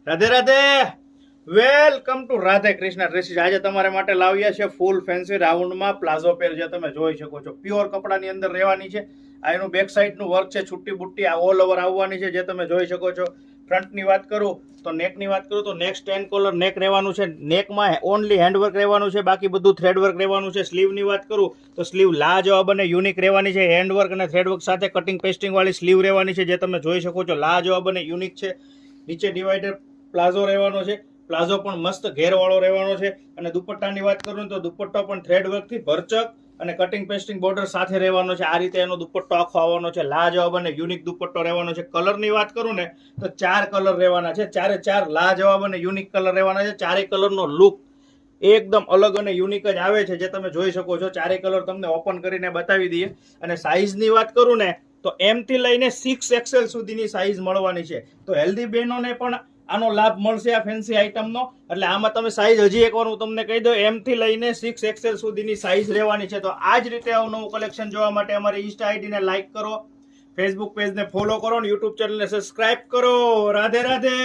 Radhe Radhe, welcome to Radhe Krishna dresses. આજે તમારા માટે લાવ્યા છે ફૂલ ફેન્સી રાઉન્ડમાં પ્લાઝો પેર, જે તમે જોઈ શકો છો. પ્યોર કપડાની અંદર રહેવાની છે. આ એનું બેક સાઈડનું વર્ક છે, છુટ્ટી બુટ્ટી આ ઓલ ઓવર આવવાની છે, જે તમે જોઈ શકો છો. ફ્રન્ટની વાત કરું તો નેકની વાત કરું તો નેક સ્ટેન કોલર નેક રહેવાનું છે. નેકમાં ઓનલી હેન્ડવર્ક રહેવાનું છે, બાકી બધું થ્રેડવર્ક રહેવાનું છે. સ્લીવની વાત કરું તો સ્લીવ લાજવાબ અને યુનિક રહેવાની છે. હેન્ડવર્ક અને થ્રેડવર્ક સાથે કટિંગ પેસ્ટિંગ વાળી સ્લીવ રહેવાની છે, જે તમે જોઈ શકો છો. લાજવાબ અને યુનિક છે. નીચે ડિવાઈડર પ્લાઝો રહેવાનો છે. પ્લાઝો પણ મસ્ત ઘેરવાળો રહેવાનો છે. અને દુપટ્ટાની વાત કરું તો દુપટ્ટો પણ થ્રેડવર્કથી ભરચક અને કટિંગ પેસ્ટિંગ બોર્ડર સાથે રહેવાનો છે. આ રીતે એનો દુપટ્ટો આખો આવવાનો છે. લાજવાબ અને યુનિક દુપટ્ટો રહેવાનો છે. કલરની વાત કરું ને તો 4 કલર રહેવાના છે. 4 લાજવાબ અને યુનિક કલર રહેવાના છે. 4 કલરનો લુક એકદમ અલગ અને યુનિક જ આવે છે, જે તમે જોઈ શકો છો. 4 કલર તમને ઓપન કરીને બતાવી દઈએ. અને સાઈઝની વાત કરું ને તો M થી લઈને 6XL સુધીની સાઈઝ મળવાની છે. તો હેલ્ધી બહેનોને પણ આનો લાભ મળશે આ ફેન્સી આઈટમનો. એટલે આમાં તમે સાઈઝ હજી એકવાર હું તમને કહી દઉં, M થી લઈને 6XL સુધીની સાઈઝ રહેવાની છે. તો આ જ રીતે અવનવું કલેક્શન જોવા માટે અમારી ઇન્સ્ટા આઈડીને લાઈક કરો, ફેસબુક પેજને ફોલો કરો અને યુટ્યુબ ચેનલને સબસ્ક્રાઇબ કરો. રાધે રાધે.